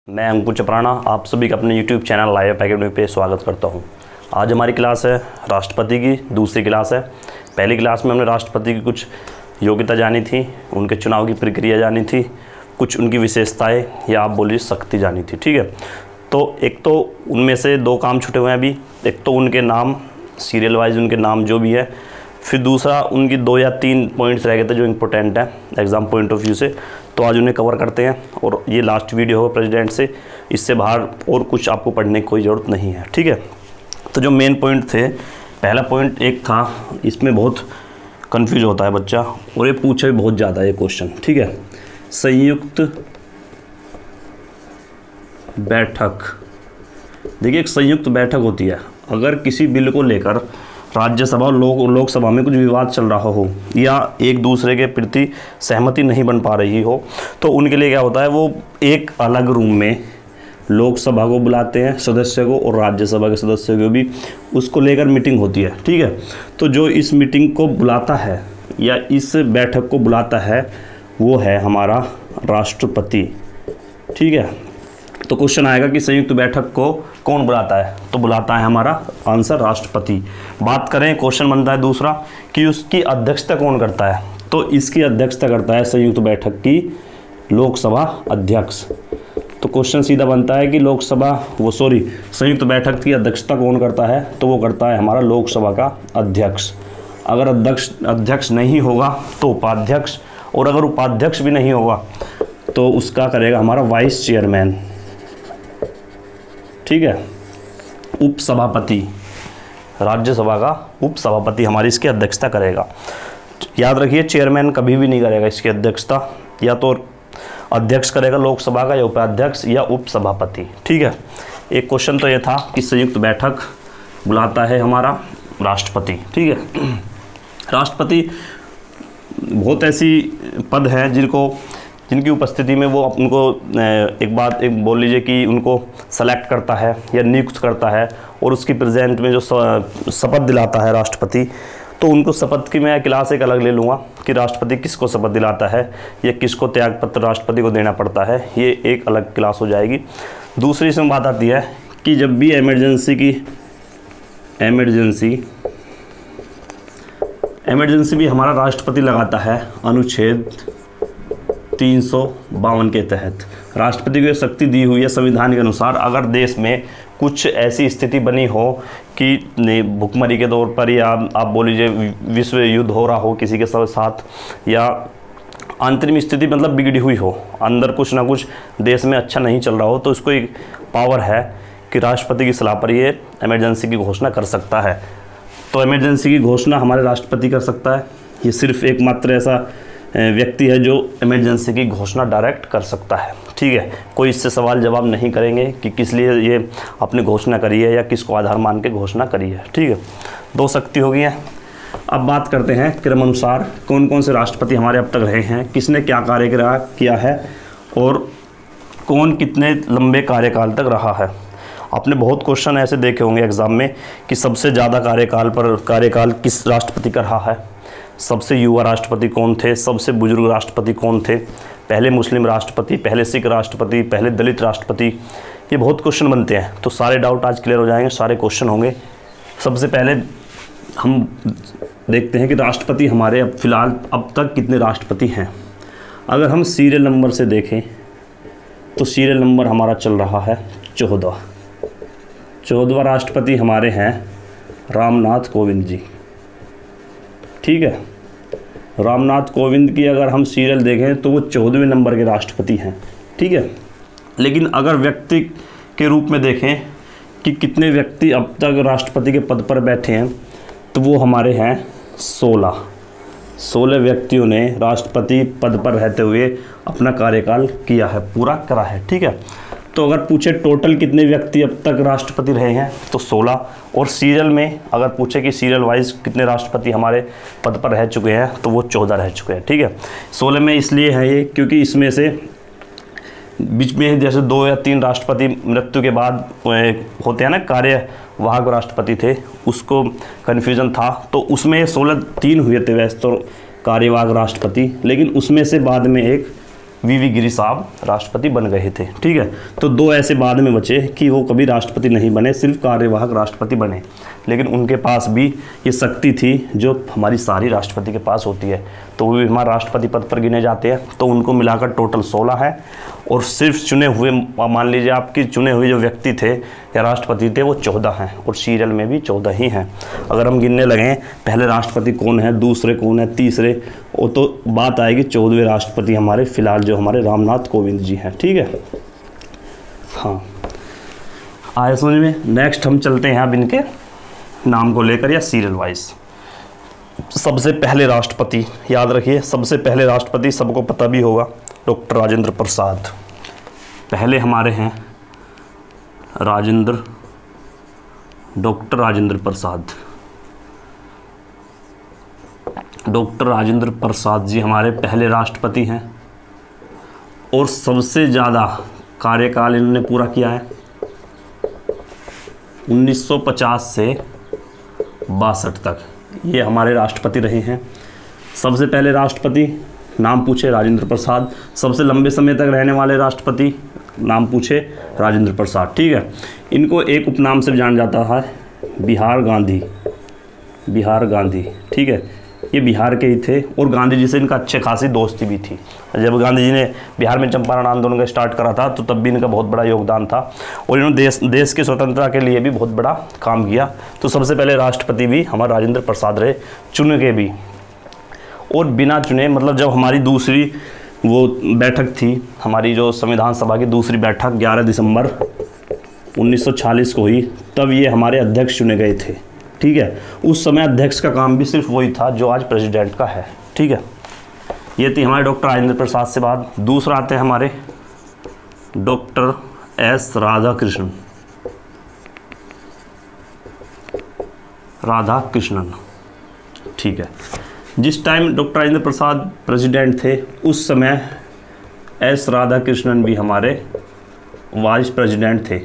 मैं अंकुर चपराना आप सभी का अपने YouTube चैनल लाइव एकेडमी पे स्वागत करता हूं। आज हमारी क्लास है राष्ट्रपति की, दूसरी क्लास है। पहली क्लास में हमने राष्ट्रपति की कुछ योग्यता जानी थी, उनके चुनाव की प्रक्रिया जानी थी, कुछ उनकी विशेषताएं या आप बोलिए शक्ति जानी थी। ठीक है, तो एक तो उनमें से दो काम छूटे हुए हैं अभी। एक तो उनके नाम, सीरियल वाइज उनके नाम जो भी है, फिर दूसरा उनकी 2 या 3 पॉइंट्स रह गए थे जो इम्पोर्टेंट है एग्ज़ाम पॉइंट ऑफ व्यू से, तो आज उन्हें कवर करते हैं। और ये लास्ट वीडियो होगा प्रेसिडेंट से, इससे बाहर और कुछ आपको पढ़ने की कोई ज़रूरत नहीं है। ठीक है, तो जो मेन पॉइंट थे, पहला पॉइंट एक था, इसमें बहुत कंफ्यूज होता है बच्चा और ये पूछा भी बहुत ज़्यादा है ये क्वेश्चन। ठीक है, संयुक्त बैठक। देखिए, एक संयुक्त बैठक होती है अगर किसी बिल को लेकर राज्यसभा और लोकसभा में कुछ विवाद चल रहा हो या एक दूसरे के प्रति सहमति नहीं बन पा रही हो, तो उनके लिए क्या होता है, वो एक अलग रूम में लोकसभा को बुलाते हैं सदस्य को और राज्यसभा के सदस्य को भी, उसको लेकर मीटिंग होती है। ठीक है, तो जो इस मीटिंग को बुलाता है या इस बैठक को बुलाता है वो है हमारा राष्ट्रपति। ठीक है, तो क्वेश्चन आएगा कि संयुक्त बैठक को कौन बुलाता है, तो बुलाता है हमारा आंसर राष्ट्रपति। बात करें, क्वेश्चन बनता है दूसरा कि उसकी अध्यक्षता कौन करता है, तो इसकी अध्यक्षता करता है संयुक्त बैठक की लोकसभा अध्यक्ष। तो क्वेश्चन सीधा बनता है कि संयुक्त बैठक की अध्यक्षता कौन करता है, तो वो करता है हमारा लोकसभा का अध्यक्ष। अगर अध्यक्ष नहीं होगा तो उपाध्यक्ष, और अगर उपाध्यक्ष भी नहीं होगा तो उसका करेगा हमारा वाइस चेयरमैन। ठीक है, उपसभापति, राज्यसभा का उपसभापति हमारी इसकी अध्यक्षता करेगा। याद रखिए, चेयरमैन कभी भी नहीं करेगा इसकी अध्यक्षता, या तो अध्यक्ष करेगा लोकसभा का, या उपाध्यक्ष, या उपसभापति। ठीक है, एक क्वेश्चन तो ये था कि संयुक्त बैठक बुलाता है हमारा राष्ट्रपति। ठीक है, राष्ट्रपति बहुत ऐसी पद है जिनकी उपस्थिति में वो उनको एक बोल लीजिए कि उनको सेलेक्ट करता है या नियुक्त करता है, और उसकी प्रेजेंट में जो शपथ दिलाता है राष्ट्रपति, तो उनको शपथ की मैं क्लास एक अलग ले लूँगा कि राष्ट्रपति किसको शपथ दिलाता है या किसको त्यागपत्र राष्ट्रपति को देना पड़ता है, ये एक अलग क्लास हो जाएगी। दूसरी इसमें बात आती है कि जब भी इमरजेंसी भी हमारा राष्ट्रपति लगाता है अनुच्छेद 352 के तहत। राष्ट्रपति को ये शक्ति दी हुई है संविधान के अनुसार, अगर देश में कुछ ऐसी स्थिति बनी हो कि भुखमरी के तौर पर, या आप बोल लीजिए विश्व युद्ध हो रहा हो किसी के साथ, या अंतरिम स्थिति मतलब बिगड़ी हुई हो, अंदर कुछ ना कुछ देश में अच्छा नहीं चल रहा हो, तो इसको एक पावर है कि राष्ट्रपति की सलाह पर ये इमरजेंसी की घोषणा कर सकता है। तो इमरजेंसी की घोषणा हमारे राष्ट्रपति कर सकता है। ये सिर्फ एकमात्र ऐसा व्यक्ति है जो इमरजेंसी की घोषणा डायरेक्ट कर सकता है। ठीक है, कोई इससे सवाल जवाब नहीं करेंगे कि किस लिए ये आपने घोषणा करी है या किसको आधार मान के घोषणा करी है। ठीक है, 2 शक्ति हो गई हैं। अब बात करते हैं क्रमानुसार कौन कौन से राष्ट्रपति हमारे अब तक रहे हैं, किसने क्या कार्य किया है और कौन कितने लंबे कार्यकाल तक रहा है। आपने बहुत क्वेश्चन ऐसे देखे होंगे एग्जाम में कि सबसे ज़्यादा कार्यकाल किस राष्ट्रपति का रहा है, सबसे युवा राष्ट्रपति कौन थे, सबसे बुजुर्ग राष्ट्रपति कौन थे, पहले मुस्लिम राष्ट्रपति, पहले सिख राष्ट्रपति, पहले दलित राष्ट्रपति, ये बहुत क्वेश्चन बनते हैं। तो सारे डाउट आज क्लियर हो जाएंगे, सारे क्वेश्चन होंगे। सबसे पहले हम देखते हैं कि राष्ट्रपति हमारे अब फिलहाल अब तक कितने राष्ट्रपति हैं। अगर हम सीरियल नंबर से देखें तो सीरियल नंबर हमारा चल रहा है 14वां राष्ट्रपति हमारे हैं रामनाथ कोविंद जी। ठीक है, रामनाथ कोविंद की अगर हम सीरियल देखें तो वो 14वें नंबर के राष्ट्रपति हैं। ठीक है, लेकिन अगर व्यक्ति के रूप में देखें कि कितने व्यक्ति अब तक राष्ट्रपति के पद पर बैठे हैं, तो वो हमारे हैं 16 व्यक्तियों ने राष्ट्रपति पद पर रहते हुए अपना कार्यकाल किया है, पूरा करा है। ठीक है, तो अगर पूछे टोटल कितने व्यक्ति अब तक राष्ट्रपति रहे हैं तो 16, और सीरियल में अगर पूछे कि सीरियल वाइज कितने राष्ट्रपति हमारे पद पर रह चुके हैं तो वो 14 रह चुके हैं। ठीक है, 16 में इसलिए है ये क्योंकि इसमें से बीच में जैसे 2 या 3 राष्ट्रपति मृत्यु के बाद होते हैं ना, कार्यवाहक राष्ट्रपति थे, उसको कन्फ्यूज़न था, तो उसमें 16 3 हुए थे वैसे तो कार्यवाहक राष्ट्रपति, लेकिन उसमें से बाद में एक वीवी गिरी साहब राष्ट्रपति बन गए थे। ठीक है, तो 2 ऐसे बाद में बचे कि वो कभी राष्ट्रपति नहीं बने, सिर्फ कार्यवाहक राष्ट्रपति बने, लेकिन उनके पास भी ये शक्ति थी जो हमारी सारी राष्ट्रपति के पास होती है, तो वो भी हमारे राष्ट्रपति पद पर गिने जाते हैं। तो उनको मिलाकर टोटल 16 है, और सिर्फ चुने हुए, मान लीजिए आपकी चुने हुए जो व्यक्ति थे या राष्ट्रपति थे वो 14 हैं, और सीरियल में भी 14 ही हैं। अगर हम गिनने लगें पहले राष्ट्रपति कौन है, दूसरे कौन है, तीसरे, वो तो बात आएगी 14वें राष्ट्रपति हमारे फिलहाल जो हमारे रामनाथ कोविंद जी हैं। ठीक है, हाँ आए समझ में। नेक्स्ट हम चलते हैं अब इनके नाम को लेकर या सीरियल वाइज। सबसे पहले राष्ट्रपति याद रखिए, सबसे पहले राष्ट्रपति सबको पता भी होगा, डॉक्टर राजेंद्र प्रसाद। पहले हमारे हैं डॉक्टर राजेंद्र प्रसाद। डॉक्टर राजेंद्र प्रसाद जी हमारे पहले राष्ट्रपति हैं, और सबसे ज़्यादा कार्यकाल इन्होंने पूरा किया है 1950 से 62 तक, ये हमारे राष्ट्रपति रहे हैं। सबसे पहले राष्ट्रपति, नाम पूछे राजेंद्र प्रसाद। सबसे लंबे समय तक रहने वाले राष्ट्रपति, नाम पूछे राजेंद्र प्रसाद। ठीक है, इनको एक उपनाम से जाना जाता है, बिहार गांधी। ठीक है, ये बिहार के ही थे, और गांधी जी से इनका अच्छे खासी दोस्ती भी थी। जब गांधी जी ने बिहार में चंपारण आंदोलन का स्टार्ट करा था, तो तब भी इनका बहुत बड़ा योगदान था, और इन्होंने देश की स्वतंत्रता के लिए भी बहुत बड़ा काम किया। तो सबसे पहले राष्ट्रपति भी हमारे राजेंद्र प्रसाद रहे, चुन के भी और बिना चुने। मतलब जब हमारी दूसरी वो बैठक थी, हमारी जो संविधान सभा की दूसरी बैठक 11 दिसंबर 1946 को हुई, तब ये हमारे अध्यक्ष चुने गए थे। ठीक है, उस समय अध्यक्ष का काम भी सिर्फ वही था जो आज प्रेसिडेंट का है। ठीक है, ये थी हमारे डॉक्टर राजेंद्र प्रसाद से बात। दूसरा आते हैं हमारे डॉक्टर एस राधाकृष्णन। ठीक है, जिस टाइम डॉक्टर राजेंद्र प्रसाद प्रेसिडेंट थे, उस समय एस राधाकृष्णन भी हमारे वाइस प्रेसिडेंट थे।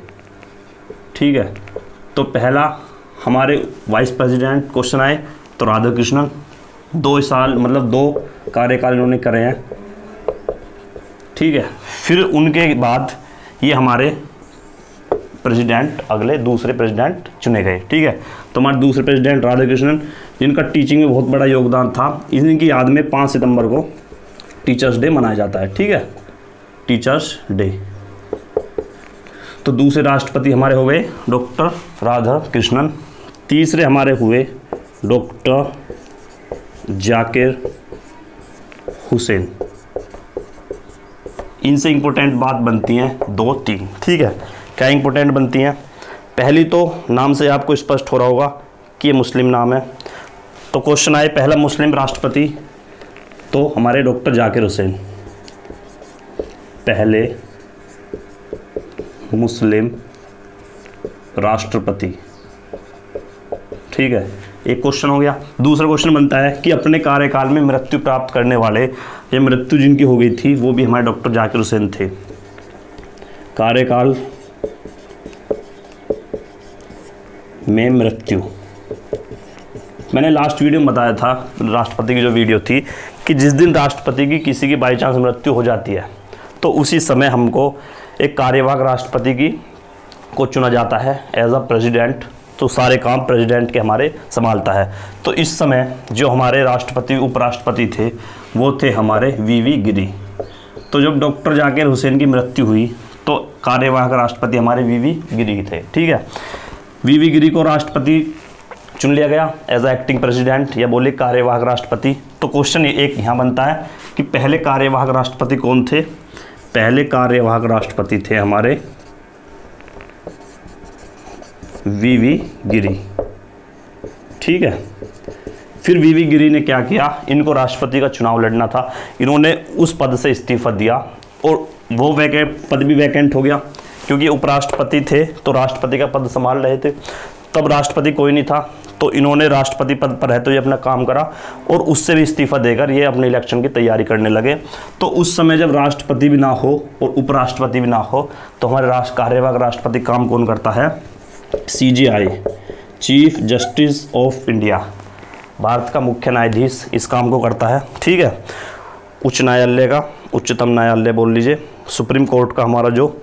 ठीक है, तो पहला हमारे वाइस प्रेसिडेंट क्वेश्चन आए तो राधाकृष्णन, 2 साल मतलब 2 कार्यकाल इन्होंने करे हैं। ठीक है, फिर उनके बाद ये हमारे प्रेसिडेंट, अगले दूसरे प्रेसिडेंट चुने गए। ठीक है, तो हमारे दूसरे प्रेसिडेंट राधाकृष्णन, जिनका टीचिंग में बहुत बड़ा योगदान था। इनकी याद में 5 सितंबर को टीचर्स डे मनाया जाता है। ठीक है, टीचर्स डे। तो दूसरे राष्ट्रपति हमारे हो गए डॉक्टर राधाकृष्णन। तीसरे हमारे हुए डॉक्टर जाकिर हुसैन। इनसे इंपॉर्टेंट बात बनती हैं 2-3। ठीक है, क्या इंपॉर्टेंट बनती हैं? पहली तो नाम से आपको स्पष्ट हो रहा होगा कि ये मुस्लिम नाम है। तो क्वेश्चन आए पहला मुस्लिम राष्ट्रपति, तो हमारे डॉक्टर जाकिर हुसैन, पहले मुस्लिम राष्ट्रपति। ठीक है, एक क्वेश्चन हो गया। दूसरा क्वेश्चन बनता है कि अपने कार्यकाल में मृत्यु प्राप्त करने वाले, या मृत्यु जिनकी हो गई थी, वो भी हमारे डॉक्टर जाकिर हुसैन थे। कार्यकाल में मृत्यु, मैंने लास्ट वीडियो में बताया था, राष्ट्रपति की जो वीडियो थी, कि जिस दिन राष्ट्रपति की किसी की बाई चांस मृत्यु हो जाती है, तो उसी समय हमको एक कार्यवाहक राष्ट्रपति को चुना जाता है एज अ प्रेसिडेंट। तो सारे काम प्रेसिडेंट के हमारे संभालता है। तो इस समय जो हमारे राष्ट्रपति उपराष्ट्रपति थे, वो थे हमारे वीवी गिरी। तो जब डॉक्टर जाकिर हुसैन की मृत्यु हुई, तो कार्यवाहक राष्ट्रपति हमारे वीवी गिरी थे। ठीक है, वीवी गिरी को राष्ट्रपति चुन लिया गया एज अ एक्टिंग प्रेसिडेंट, या बोले कार्यवाहक राष्ट्रपति। तो क्वेश्चन एक यहाँ बनता है कि पहले कार्यवाहक राष्ट्रपति कौन थे? पहले कार्यवाहक राष्ट्रपति थे हमारे वीवी गिरी। ठीक है, फिर वीवी गिरी ने क्या किया, इनको राष्ट्रपति का चुनाव लड़ना था, इन्होंने उस पद से इस्तीफा दिया, और वो पद भी वैकेंट हो गया, क्योंकि उपराष्ट्रपति थे तो राष्ट्रपति का पद संभाल रहे थे। तब राष्ट्रपति कोई नहीं था, तो इन्होंने राष्ट्रपति पद पर रहते हुए अपना काम करा, और उससे भी इस्तीफा देकर ये अपने इलेक्शन की तैयारी करने लगे। तो उस समय जब राष्ट्रपति भी ना हो और उपराष्ट्रपति भी ना हो, तो हमारे कार्यवाहक राष्ट्रपति काम कौन करता है? CJI, chief justice of India, Bharat का मुख्य न्यायाधीश इस काम को करता है। ठीक है, उच्च न्यायालय का उच्चतम न्यायालय बोल लीजिए, सुप्रीम कोर्ट का हमारा जो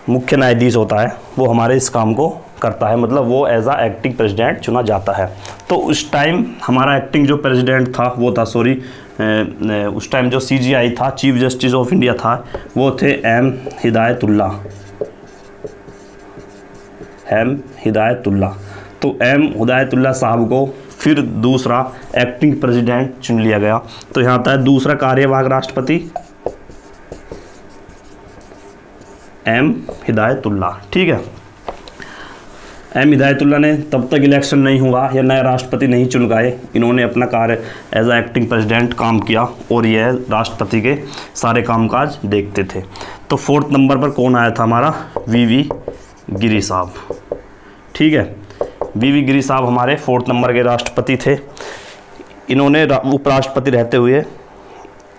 मुख्य न्यायाधीश होता है वो हमारे इस काम को करता है, मतलब वो एज आ एक्टिंग प्रेसिडेंट चुना जाता है। तो उस टाइम हमारा एक्टिंग जो प्रेसिडेंट था वो था उस टाइम जो CJI था, चीफ जस्टिस ऑफ इंडिया था, वो थे एम हिदायतुल्ला। तो एम हिदायतुल्ला साहब को फिर दूसरा एक्टिंग प्रेसिडेंट चुन लिया गया। तो यहाँ आता है दूसरा कार्यवाहक राष्ट्रपति एम हिदायतुल्ला, ठीक है। एम हिदायतुल्ला ने तब तक इलेक्शन नहीं हुआ या नए राष्ट्रपति नहीं चुन गए, इन्होंने अपना कार्य एज आ एक्टिंग प्रेसिडेंट काम किया और यह राष्ट्रपति के सारे कामकाज देखते थे। तो 4th नंबर पर कौन आया था हमारा, VV गिरी साहब, ठीक है। VV गिरी साहब हमारे 4th नंबर के राष्ट्रपति थे। इन्होंने उपराष्ट्रपति रहते हुए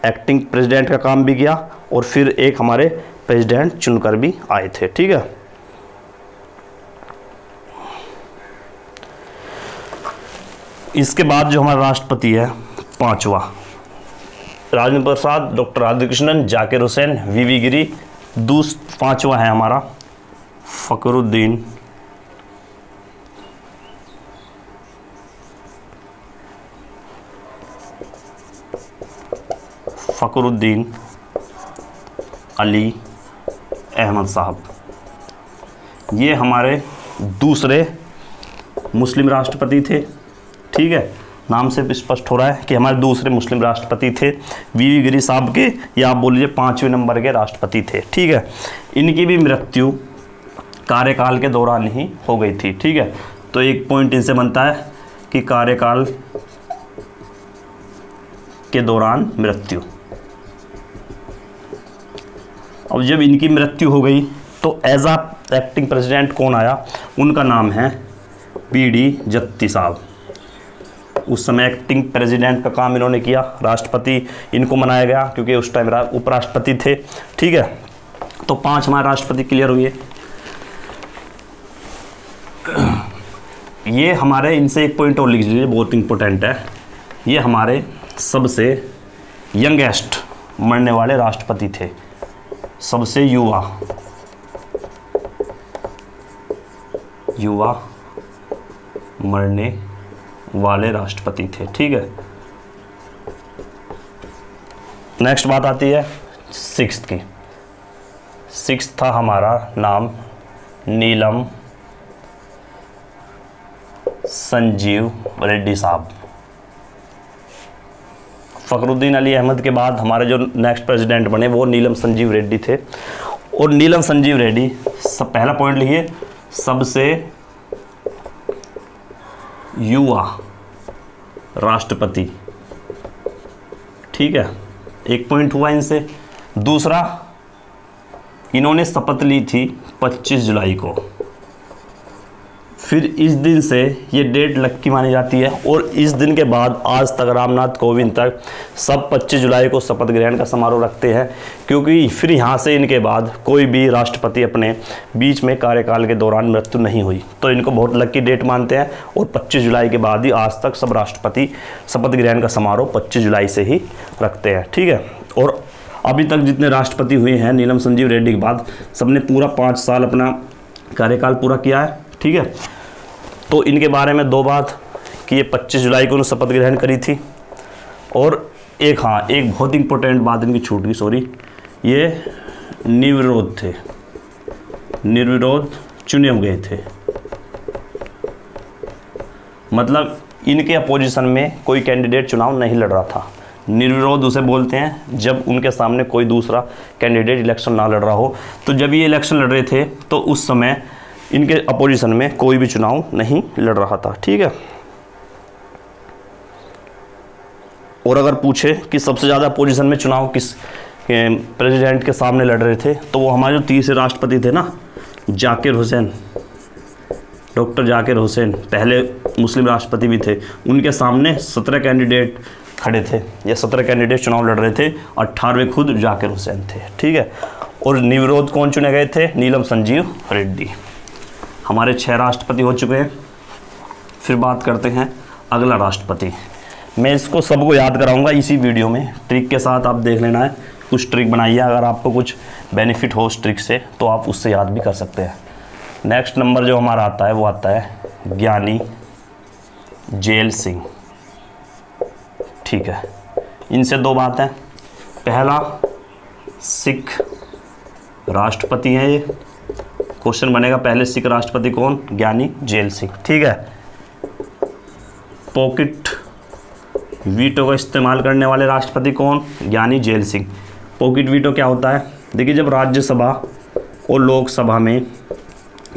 एक्टिंग प्रेसिडेंट का काम भी किया और फिर एक हमारे प्रेसिडेंट चुनकर भी आए थे, ठीक है। इसके बाद जो हमारा राष्ट्रपति है 5वां, राजेंद्र प्रसाद, डॉक्टर राधाकृष्णन, जाकिर हुसैन, VV गिरी। 5वां है हमारा फ़खरुद्दीन अली अहमद साहब। ये हमारे दूसरे मुस्लिम राष्ट्रपति थे, ठीक है। नाम से स्पष्ट हो रहा है कि हमारे दूसरे मुस्लिम राष्ट्रपति थे। VV गिरी साहब के, या आप बोलिए 5वें नंबर के राष्ट्रपति थे, ठीक है। इनकी भी मृत्यु कार्यकाल के दौरान ही हो गई थी, ठीक है। तो एक पॉइंट इनसे बनता है कि कार्यकाल के दौरान मृत्यु। अब जब इनकी मृत्यु हो गई तो एज आ एक्टिंग प्रेसिडेंट कौन आया, उनका नाम है BD जत्ती साहब। उस समय एक्टिंग प्रेसिडेंट का काम इन्होंने किया, राष्ट्रपति इनको मनाया गया क्योंकि उस टाइम उपराष्ट्रपति थे, ठीक है। तो 5 हमारे राष्ट्रपति क्लियर हुए। ये हमारे, इनसे एक पॉइंट और लिख लीजिए, बहुत इंपॉर्टेंट है। ये हमारे सबसे यंगेस्ट मरने वाले राष्ट्रपति थे, सबसे युवा मरने वाले राष्ट्रपति थे, ठीक है। नेक्स्ट बात आती है 6th की। 6th था हमारा नाम नीलम संजीव रेड्डी साहब। फ़खरुद्दीन अली अहमद के बाद हमारे जो नेक्स्ट प्रेसिडेंट बने वो नीलम संजीव रेड्डी थे। और नीलम संजीव रेड्डी, सब पहला पॉइंट लिखिए, सबसे युवा राष्ट्रपति, ठीक है। एक पॉइंट हुआ इनसे। दूसरा, इन्होंने शपथ ली थी 25 जुलाई को। फिर इस दिन से ये डेट लक्की मानी जाती है और इस दिन के बाद आज तक रामनाथ कोविंद तक सब 25 जुलाई को शपथ ग्रहण का समारोह रखते हैं, क्योंकि फिर यहाँ से इनके बाद कोई भी राष्ट्रपति अपने बीच में कार्यकाल के दौरान मृत्यु नहीं हुई, तो इनको बहुत लक्की डेट मानते हैं। और 25 जुलाई के बाद ही आज तक सब राष्ट्रपति शपथ ग्रहण का समारोह 25 जुलाई से ही रखते हैं, ठीक है। और अभी तक जितने राष्ट्रपति हुए हैं नीलम संजीव रेड्डी के बाद, सबने पूरा 5 साल अपना कार्यकाल पूरा किया है, ठीक है। तो इनके बारे में 2 बात कि ये 25 जुलाई को उन्होंने शपथ ग्रहण करी थी, और एक बहुत इंपॉर्टेंट बात इनकी छूट गई, सॉरी, ये निर्विरोध थे, निर्विरोध चुने हुए थे। मतलब इनके अपोजिशन में कोई कैंडिडेट चुनाव नहीं लड़ रहा था। निर्विरोध उसे बोलते हैं जब उनके सामने कोई दूसरा कैंडिडेट इलेक्शन ना लड़ रहा हो। तो जब ये इलेक्शन लड़ रहे थे तो उस समय इनके अपोजिशन में कोई भी चुनाव नहीं लड़ रहा था, ठीक है। और अगर पूछे कि सबसे ज़्यादा अपोजिशन में चुनाव किस प्रेसिडेंट के सामने लड़ रहे थे, तो वो हमारे जो तीसरे राष्ट्रपति थे ना, जाकिर हुसैन, डॉक्टर जाकिर हुसैन, पहले मुस्लिम राष्ट्रपति भी थे। उनके सामने 17 कैंडिडेट खड़े थे, ये 17 कैंडिडेट चुनाव लड़ रहे थे, 18वें खुद जाकिर हुसैन थे, ठीक है। और निर्विरोध कौन चुने गए थे, नीलम संजीव रेड्डी। हमारे 6 राष्ट्रपति हो चुके हैं। फिर बात करते हैं अगला राष्ट्रपति। मैं इसको सबको याद कराऊंगा इसी वीडियो में, ट्रिक के साथ आप देख लेना है, कुछ ट्रिक बनाइए, अगर आपको कुछ बेनिफिट हो उस ट्रिक से तो आप उससे याद भी कर सकते हैं। नेक्स्ट नंबर जो हमारा आता है वो आता है ज्ञानी जेल सिंह। ठीक है, इनसे दो बात है, पहला सिख राष्ट्रपति हैं ये, क्वेश्चन बनेगा पहले सिख राष्ट्रपति कौन, ज्ञानी जेल सिंह। ठीक है, पॉकेट वीटो का इस्तेमाल करने वाले राष्ट्रपति कौन, ज्ञानी जेल सिंह। पॉकेट वीटो क्या होता है, देखिए जब राज्यसभा और लोकसभा में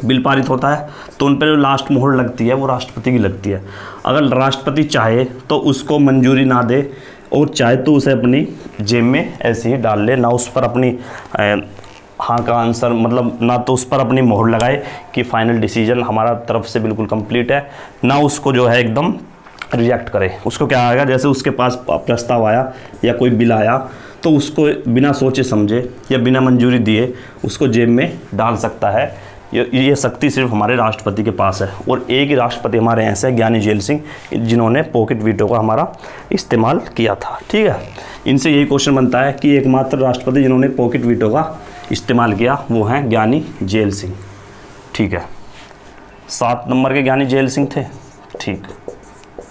बिल पारित होता है तो उन पर जो लास्ट मोहर लगती है वो राष्ट्रपति की लगती है। अगर राष्ट्रपति चाहे तो उसको मंजूरी ना दे और चाहे तो उसे अपनी जेब में ऐसे ही डाल ले, ना उस पर अपनी हाँ का आंसर, मतलब ना तो उस पर अपनी मोहर लगाए कि फाइनल डिसीजन हमारा तरफ से बिल्कुल कंप्लीट है, ना उसको जो है एकदम रिजेक्ट करे। उसको क्या आएगा, जैसे उसके पास प्रस्ताव आया या कोई बिल आया तो उसको बिना सोचे समझे या बिना मंजूरी दिए उसको जेब में डाल सकता है। ये शक्ति सिर्फ हमारे राष्ट्रपति के पास है, और एक ही राष्ट्रपति हमारे ऐसे हैं ज्ञानी जेल सिंह, जिन्होंने पॉकेट वीटो का हमारा इस्तेमाल किया था। ठीक है, इनसे यही क्वेश्चन बनता है कि एकमात्र राष्ट्रपति जिन्होंने पॉकेट वीटो का इस्तेमाल किया वो हैं ज्ञानी जेल सिंह। ठीक है, 7 नंबर के ज्ञानी जेल सिंह थे। ठीक,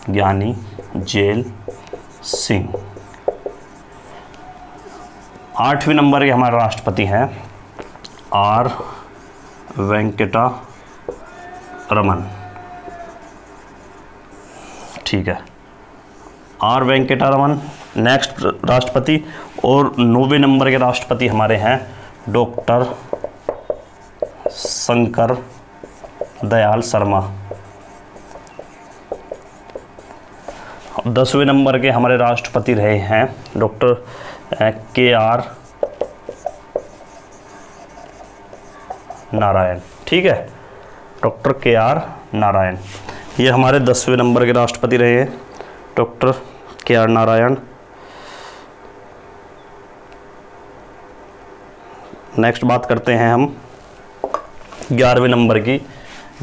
ज्ञानी जेल सिंह। 8वें नंबर के हमारे राष्ट्रपति हैं आर वेंकटा रमन। ठीक है, आर वेंकटा रमन नेक्स्ट राष्ट्रपति। और 9वें नंबर के राष्ट्रपति हमारे हैं डॉक्टर शंकर दयाल शर्मा। 10वें नंबर के हमारे राष्ट्रपति रहे हैं डॉक्टर KR नारायण। ठीक है, डॉक्टर KR नारायण, ये हमारे 10वें नंबर के राष्ट्रपति रहे हैं डॉक्टर KR नारायण। नेक्स्ट बात करते हैं हम 11वें नंबर की।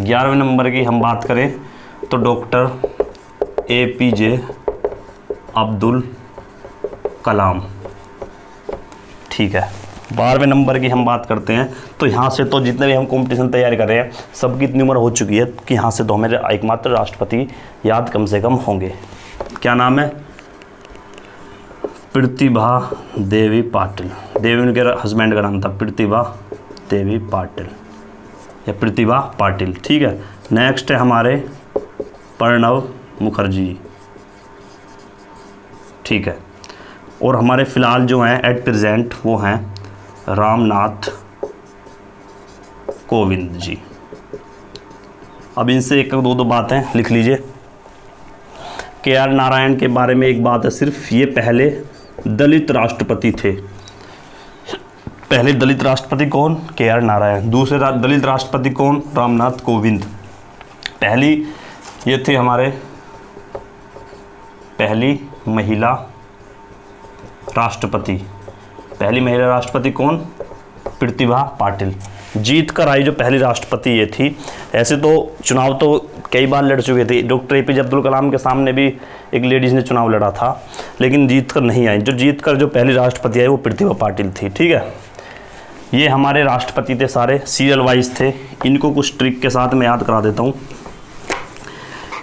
11वें नंबर की हम बात करें तो डॉक्टर APJ अब्दुल कलाम। ठीक है, 12वें नंबर की हम बात करते हैं तो यहाँ से तो जितने भी हम कंपटीशन तैयारी कर रहे हैं सबकी इतनी उम्र हो चुकी है कि यहाँ से तो हमें एकमात्र राष्ट्रपति याद कम से कम होंगे। क्या नाम है, प्रतिभा देवी पाटिल। देवी उनके हस्बैंड का नाम था, प्रतिभा देवी पाटिल या प्रतिभा पाटिल। ठीक है, नेक्स्ट है हमारे प्रणब मुखर्जी। ठीक है, और हमारे फ़िलहाल जो हैं एट प्रेजेंट वो हैं रामनाथ कोविंद जी। अब इनसे एक दो बातें लिख लीजिए। KR नारायण के बारे में एक बात है सिर्फ, ये पहले दलित राष्ट्रपति थे। पहले दलित राष्ट्रपति कौन, KR नारायण। दूसरे दलित राष्ट्रपति कौन, रामनाथ कोविंद। पहली ये थे हमारे पहली महिला राष्ट्रपति। पहली महिला राष्ट्रपति कौन, प्रतिभा पाटिल। जीत कर आई जो पहली राष्ट्रपति ये थी। ऐसे तो चुनाव तो कई बार लड़ चुके थे, डॉक्टर APJ अब्दुल कलाम के सामने भी एक लेडीज़ ने चुनाव लड़ा था, लेकिन जीत कर नहीं आई। जो जीत कर जो पहली राष्ट्रपति आई वो प्रतिभा पाटिल थी। ठीक है, ये हमारे राष्ट्रपति थे, सारे सीरियल वाइज थे। इनको कुछ ट्रिक के साथ मैं याद करा देता हूँ।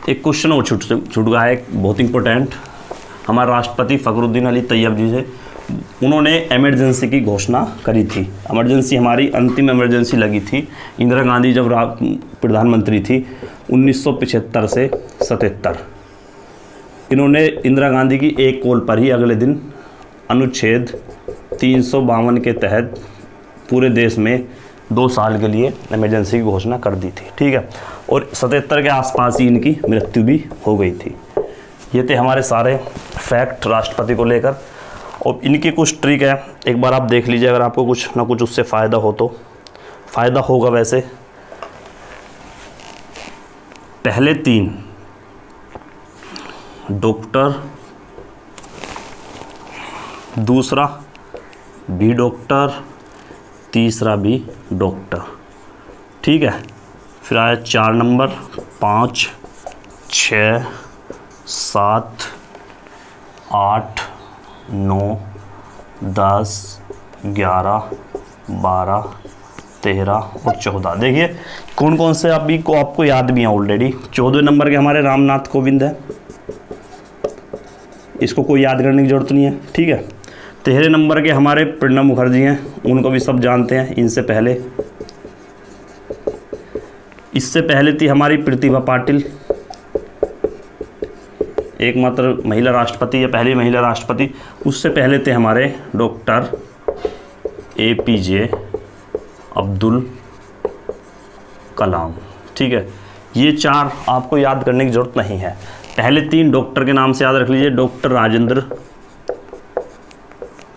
एक क्वेश्चन और छूट गया है, बहुत इंपॉर्टेंट। हमारे राष्ट्रपति फ़खरुद्दीन अली तैयब जी से, उन्होंने इमरजेंसी की घोषणा करी थी। इमरजेंसी हमारी अंतिम इमरजेंसी लगी थी इंदिरा गांधी जब प्रधानमंत्री थी 1975 से 77। इन्होंने इंदिरा गांधी की एक कॉल पर ही अगले दिन अनुच्छेद 352 के तहत पूरे देश में 2 साल के लिए इमरजेंसी की घोषणा कर दी थी। ठीक है, और 77 के आसपास ही इनकी मृत्यु भी हो गई थी। ये थे हमारे सारे फैक्ट राष्ट्रपति को लेकर, और इनकी कुछ ट्रिक है, एक बार आप देख लीजिए, अगर आपको कुछ ना कुछ उससे फ़ायदा हो तो। फ़ायदा होगा वैसे। पहले 3 डॉक्टर, दूसरा भी डॉक्टर, तीसरा भी डॉक्टर। ठीक है, फिर आया 4 नंबर, 5, 6, 7, 8, 9, 10, 11, 12, 13 और 14। देखिए कौन कौन से अभी को आपको याद भी हैं ऑलरेडी। 14वें नंबर के हमारे रामनाथ कोविंद है, इसको कोई याद करने की जरूरत नहीं है, ठीक है। 13 नंबर के हमारे प्रणब मुखर्जी हैं, उनको भी सब जानते हैं। इनसे पहले, इससे पहले थी हमारी प्रतिभा पाटिल, एकमात्र महिला राष्ट्रपति या पहली महिला राष्ट्रपति। उससे पहले थे हमारे डॉक्टर APJ अब्दुल कलाम, ठीक है। ये 4 आपको याद करने की ज़रूरत नहीं है। पहले 3 डॉक्टर के नाम से याद रख लीजिए, डॉक्टर राजेंद्र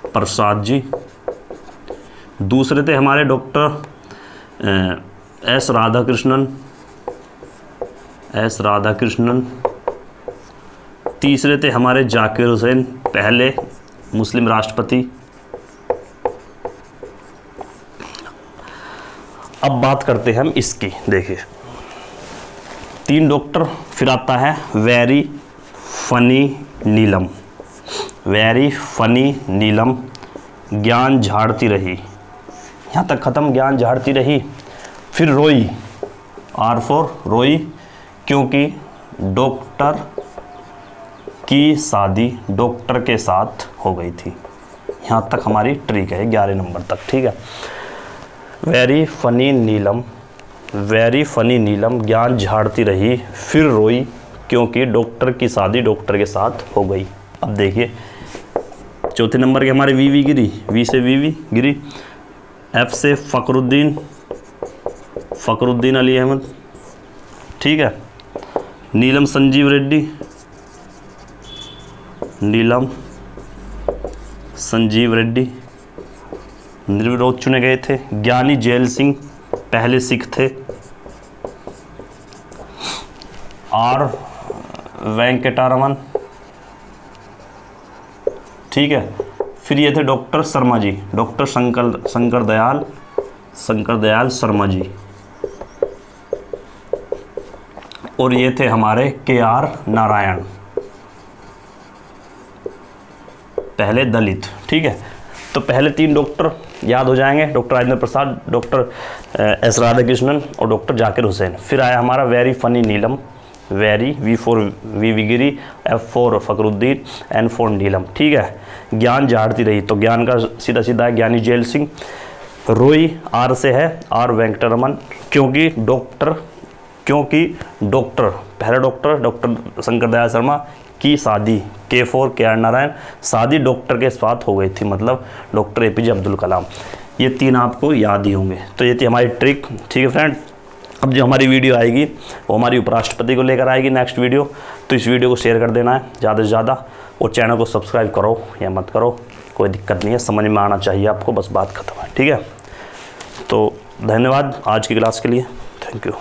प्रसाद जी। दूसरे थे हमारे डॉक्टर S राधाकृष्णन। तीसरे थे हमारे जाकिर हुसैन, पहले मुस्लिम राष्ट्रपति। अब बात करते हैं हम इसकी। देखिए 3 डॉक्टर, फिर आता है very funny Neelam, very funny नीलम, ज्ञान झाड़ती रही, यहाँ तक ख़त्म, ज्ञान झाड़ती रही। फिर रोई, R फॉर रोई, क्योंकि डॉक्टर की शादी डॉक्टर के साथ हो गई थी। यहाँ तक हमारी ट्रिक है 11 नंबर तक, ठीक है। Very funny Neelam, very funny नीलम, ज्ञान झाड़ती रही, फिर रोई क्योंकि डॉक्टर की शादी डॉक्टर के साथ हो गई। अब देखिए 4थे नंबर के हमारे वीवी गिरी, वी से वीवी गिरी। F से फ़खरुद्दीन अली अहमद, ठीक है। नीलम संजीव रेड्डी, नीलम संजीव रेड्डी निर्विरोध चुने गए थे। ज्ञानी जैल सिंह पहले सिख थे। R वेंकटरमन, ठीक है। फिर ये थे डॉक्टर शर्मा जी, डॉक्टर शंकर दयाल शर्मा जी। और ये थे हमारे KR नारायण, पहले दलित, ठीक है। तो पहले 3 डॉक्टर याद हो जाएंगे, doctor Rajendra Prasad, doctor S Radhakrishnan और डॉक्टर जाकिर हुसैन। फिर आया हमारा very funny Neelam, very, V for V Giri, F for Fakhruddin, N for Neelam, ठीक है। ज्ञान झाड़ती रही, तो ज्ञान का सीधा सीधा है ज्ञानी जैल सिंह। रोई R से है, R वेंकटरमन, क्योंकि डॉक्टर पहला डॉक्टर शंकर दयाल शर्मा की शादी, K फॉर KR नारायण, शादी डॉक्टर के साथ हो गई थी, मतलब डॉक्टर APJ अब्दुल कलाम। ये 3 आपको याद ही होंगे। तो ये थी हमारी ट्रिक, ठीक है फ्रेंड। अब जो हमारी वीडियो आएगी वो हमारी उपराष्ट्रपति को लेकर आएगी नेक्स्ट वीडियो। तो इस वीडियो को शेयर कर देना है ज़्यादा से ज़्यादा, और चैनल को सब्सक्राइब करो या मत करो, कोई दिक्कत नहीं है, समझ में आना चाहिए आपको, बस बात खत्म है, ठीक है। तो धन्यवाद आज की क्लास के लिए, थैंक यू।